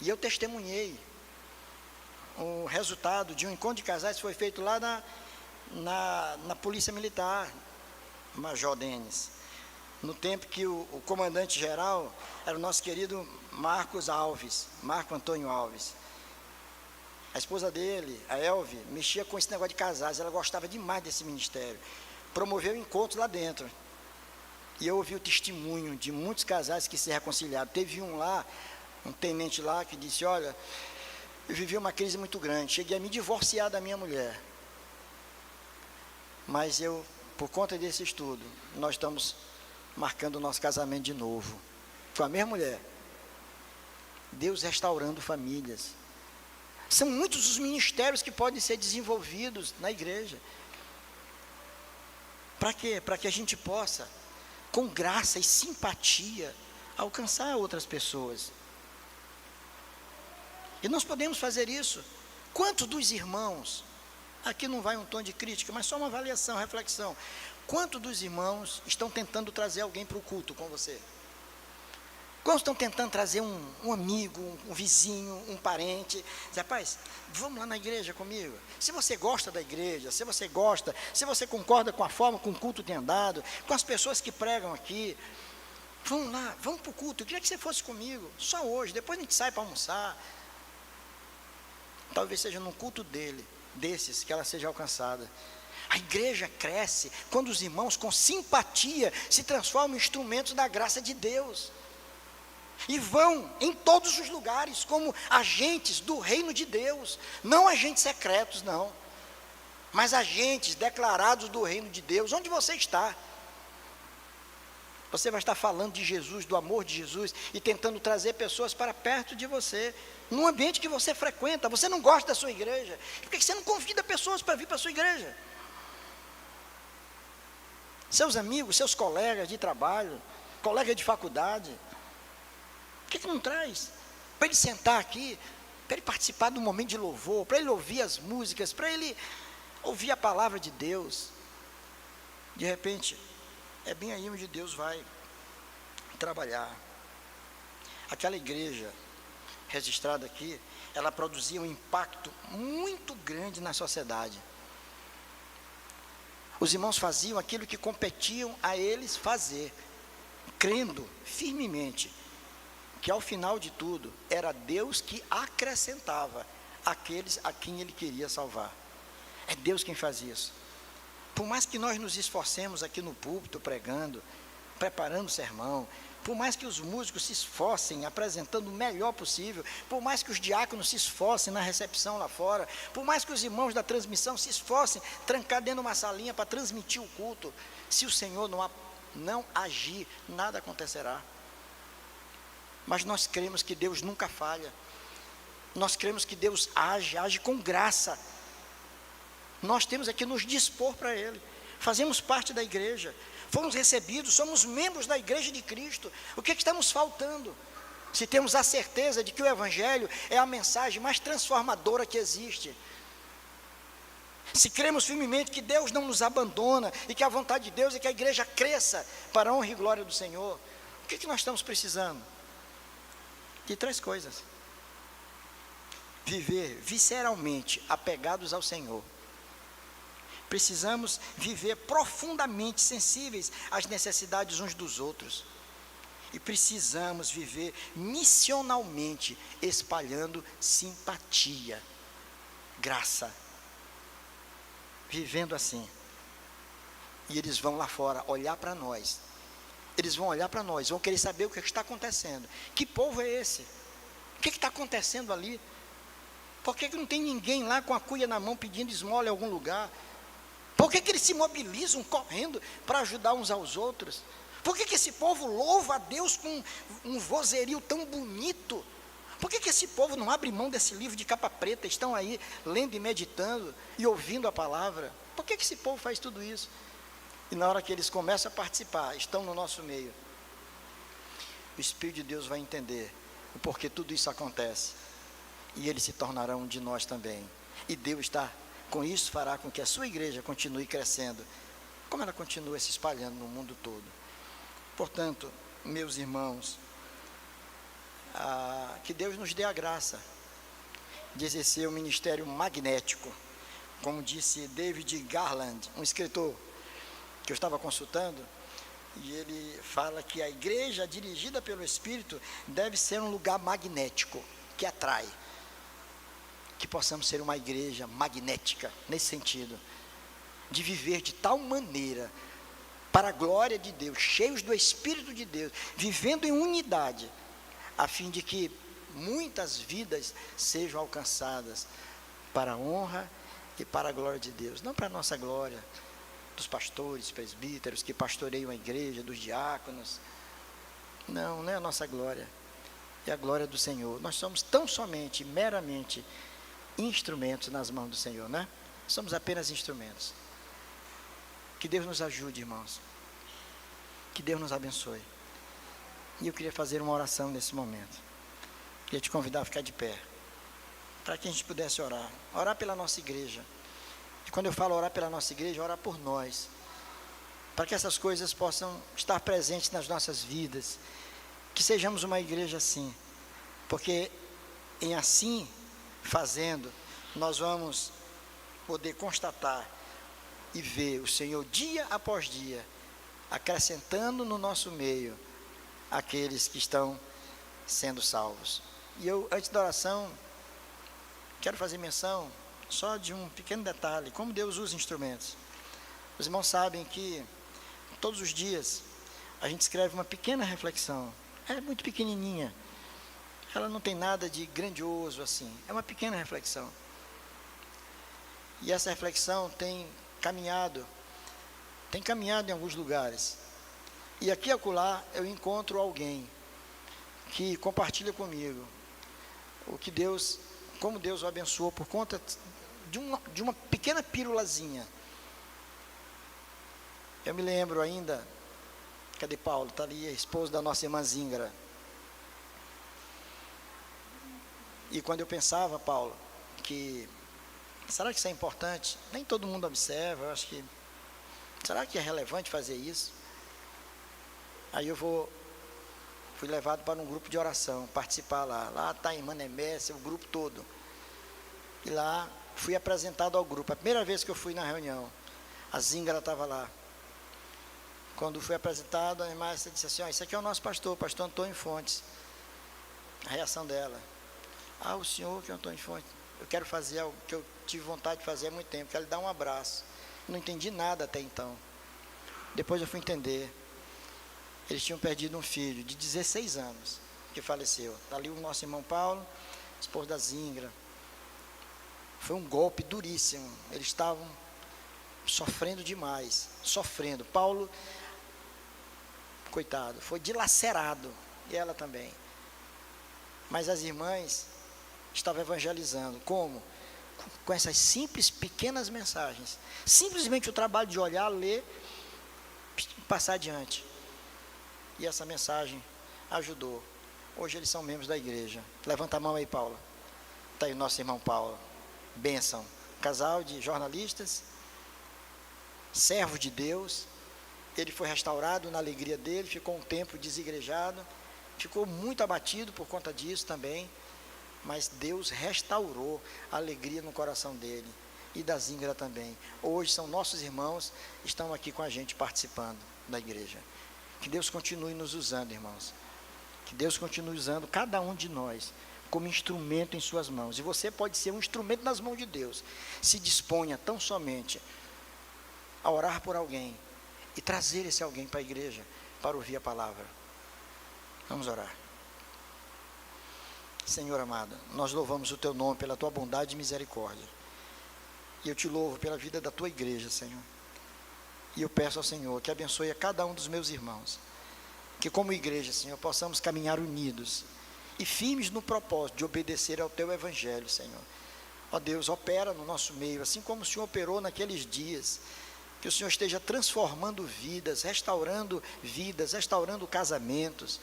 e eu testemunhei o resultado de um encontro de casais que foi feito lá na Polícia Militar, Major Denis, no tempo que o comandante-geral era o nosso querido Marco Antônio Alves. A esposa dele, a Elve, mexia com esse negócio de casais, ela gostava demais desse ministério, promoveu encontros lá dentro. E eu ouvi o testemunho de muitos casais que se reconciliaram. Teve um lá, um tenente lá, que disse, olha, eu vivi uma crise muito grande, cheguei a me divorciar da minha mulher. Mas eu, por conta desse estudo, nós estamos marcando o nosso casamento de novo. Foi a mesma mulher. Deus restaurando famílias. São muitos os ministérios que podem ser desenvolvidos na igreja. Para quê? Para que a gente possa, com graça e simpatia, alcançar outras pessoas. E nós podemos fazer isso. Quantos dos irmãos, aqui não vai um tom de crítica, mas só uma avaliação, reflexão. Quantos dos irmãos estão tentando trazer alguém para o culto com você? Quantos estão tentando trazer um amigo, um vizinho, um parente? Diz, rapaz, vamos lá na igreja comigo. Se você gosta da igreja, se você concorda com a forma como o culto tem andado, com as pessoas que pregam aqui, vamos lá, vamos para o culto. Eu queria que você fosse comigo, só hoje, depois a gente sai para almoçar. Talvez seja num culto desses, que ela seja alcançada. A igreja cresce quando os irmãos, com simpatia, se transformam em instrumentos da graça de Deus. E vão em todos os lugares como agentes do reino de Deus. Não agentes secretos, não. Mas agentes declarados do reino de Deus. Onde você está? Você vai estar falando de Jesus, do amor de Jesus, e tentando trazer pessoas para perto de você, num ambiente que você frequenta. Você não gosta da sua igreja, por que você não convida pessoas para vir para a sua igreja? Seus amigos, seus colegas de trabalho, colega de faculdade, por que não traz? Para ele sentar aqui, para ele participar do momento de louvor, para ele ouvir as músicas, para ele ouvir a palavra de Deus. De repente, é bem aí onde Deus vai trabalhar. Aquela igreja registrada aqui, ela produzia um impacto muito grande na sociedade. Os irmãos faziam aquilo que competiam a eles fazer, crendo firmemente que ao final de tudo era Deus que acrescentava aqueles a quem Ele queria salvar. É Deus quem faz isso. Por mais que nós nos esforcemos aqui no púlpito pregando, preparando o sermão, por mais que os músicos se esforcem apresentando o melhor possível, por mais que os diáconos se esforcem na recepção lá fora, por mais que os irmãos da transmissão se esforcem trancar dentro de uma salinha para transmitir o culto, se o Senhor não agir, nada acontecerá. Mas nós cremos que Deus nunca falha. Nós cremos que Deus age com graça. Nós temos que nos dispor para Ele. Fazemos parte da igreja, fomos recebidos, somos membros da igreja de Cristo. O que estamos faltando? Se temos a certeza de que o Evangelho é a mensagem mais transformadora que existe, se cremos firmemente que Deus não nos abandona e que a vontade de Deus é que a igreja cresça para a honra e glória do Senhor, o que nós estamos precisando? De 3 coisas: viver visceralmente apegados ao Senhor. Precisamos viver profundamente sensíveis às necessidades uns dos outros. E precisamos viver missionalmente, espalhando simpatia, graça. Vivendo assim. E eles vão lá fora olhar para nós. Eles vão olhar para nós, vão querer saber o que está acontecendo. Que povo é esse? O que está acontecendo ali? Por que não tem ninguém lá com a cuia na mão pedindo esmola em algum lugar? Por que eles se mobilizam correndo para ajudar uns aos outros? Por que esse povo louva a Deus com um vozerio tão bonito? Por que esse povo não abre mão desse livro de capa preta, estão aí lendo e meditando e ouvindo a palavra? Por que esse povo faz tudo isso? E na hora que eles começam a participar, estão no nosso meio, o Espírito de Deus vai entender o porquê tudo isso acontece. E eles se tornarão um de nós também. E Deus está com isso, fará com que a sua igreja continue crescendo, como ela continua se espalhando no mundo todo. Portanto, meus irmãos, que Deus nos dê a graça de exercer um ministério magnético, como disse David Garland, um escritor que eu estava consultando, e ele fala que a igreja dirigida pelo Espírito deve ser um lugar magnético, que atrai. Que possamos ser uma igreja magnética, nesse sentido, de viver de tal maneira, para a glória de Deus, cheios do Espírito de Deus, vivendo em unidade, a fim de que muitas vidas sejam alcançadas, para a honra e para a glória de Deus, não para a nossa glória, dos pastores, presbíteros, que pastoreiam a igreja, dos diáconos, não é a nossa glória, é a glória do Senhor. Nós somos tão somente, meramente, instrumentos nas mãos do Senhor, né? Somos apenas instrumentos. Que Deus nos ajude, irmãos. Que Deus nos abençoe. E eu queria fazer uma oração nesse momento. Queria te convidar a ficar de pé, para que a gente pudesse orar. Orar pela nossa igreja. E quando eu falo orar pela nossa igreja, orar por nós. Para que essas coisas possam estar presentes nas nossas vidas. Que sejamos uma igreja assim. Porque em assim fazendo, nós vamos poder constatar e ver o Senhor dia após dia, acrescentando no nosso meio aqueles que estão sendo salvos. E eu, antes da oração, quero fazer menção só de um pequeno detalhe, como Deus usa instrumentos. Os irmãos sabem que todos os dias a gente escreve uma pequena reflexão, é muito pequenininha, ela não tem nada de grandioso assim, é uma pequena reflexão. E essa reflexão tem caminhado em alguns lugares, E aqui e acolá eu encontro alguém que compartilha comigo o que Deus, como Deus o abençoou por conta de uma pequena pílulazinha. Eu me lembro ainda, cadê Paulo? Está ali, a esposa da nossa irmã Zingra. E quando eu pensava, Paulo, que será que isso é importante? Nem todo mundo observa, eu acho que, será que é relevante fazer isso? Aí fui levado para um grupo de oração, participar lá está a irmã Nemécia, o grupo todo. E lá fui apresentado ao grupo, a primeira vez que eu fui na reunião, a Zingra estava lá. Quando fui apresentado, a irmã disse assim, isso aqui é o nosso pastor, o pastor Antônio Fontes. A reação dela, o senhor que é Antônio Fontes, eu quero fazer algo que eu tive vontade de fazer há muito tempo, quero lhe dar um abraço. Não entendi nada até então. Depois eu fui entender. Eles tinham perdido um filho de 16 anos, que faleceu. Ali o nosso irmão Paulo, esposo da Zingra. Foi um golpe duríssimo. Eles estavam sofrendo demais, sofrendo. Paulo, coitado, foi dilacerado, e ela também. Mas as irmãs estavam evangelizando. Como? Com essas simples, pequenas mensagens. Simplesmente o trabalho de olhar, ler, passar adiante. E essa mensagem ajudou. Hoje eles são membros da igreja. Levanta a mão aí, Paulo. Está aí o nosso irmão Paulo. Bênção. Casal de jornalistas, servo de Deus. Ele foi restaurado na alegria dele, ficou um tempo desigrejado, ficou muito abatido por conta disso também, mas Deus restaurou a alegria no coração dele e da Zingra também. Hoje são nossos irmãos, estão aqui com a gente participando da igreja. Que Deus continue nos usando, irmãos. Que Deus continue usando cada um de nós como instrumento em suas mãos. E você pode ser um instrumento nas mãos de Deus. Se disponha tão somente a orar por alguém e trazer esse alguém para a igreja para ouvir a palavra. Vamos orar. Senhor amado, nós louvamos o teu nome pela tua bondade e misericórdia. E eu te louvo pela vida da tua igreja, Senhor. E eu peço ao Senhor que abençoe a cada um dos meus irmãos. Que como igreja, Senhor, possamos caminhar unidos e firmes no propósito de obedecer ao teu evangelho, Senhor. Ó Deus, opera no nosso meio, assim como o Senhor operou naqueles dias. Que o Senhor esteja transformando vidas, restaurando casamentos.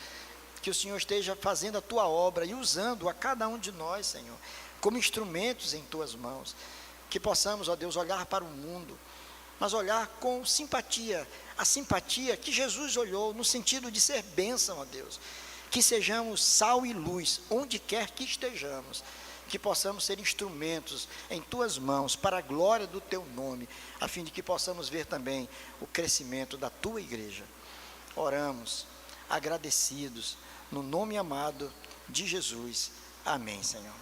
Que o Senhor esteja fazendo a tua obra e usando a cada um de nós, Senhor, como instrumentos em tuas mãos. Que possamos, ó Deus, olhar para o mundo, mas olhar com simpatia, a simpatia que Jesus olhou no sentido de ser bênção, ó Deus. Que sejamos sal e luz, onde quer que estejamos, que possamos ser instrumentos em tuas mãos, para a glória do teu nome, a fim de que possamos ver também o crescimento da tua igreja. Oramos, agradecidos, no nome amado de Jesus. Amém, Senhor.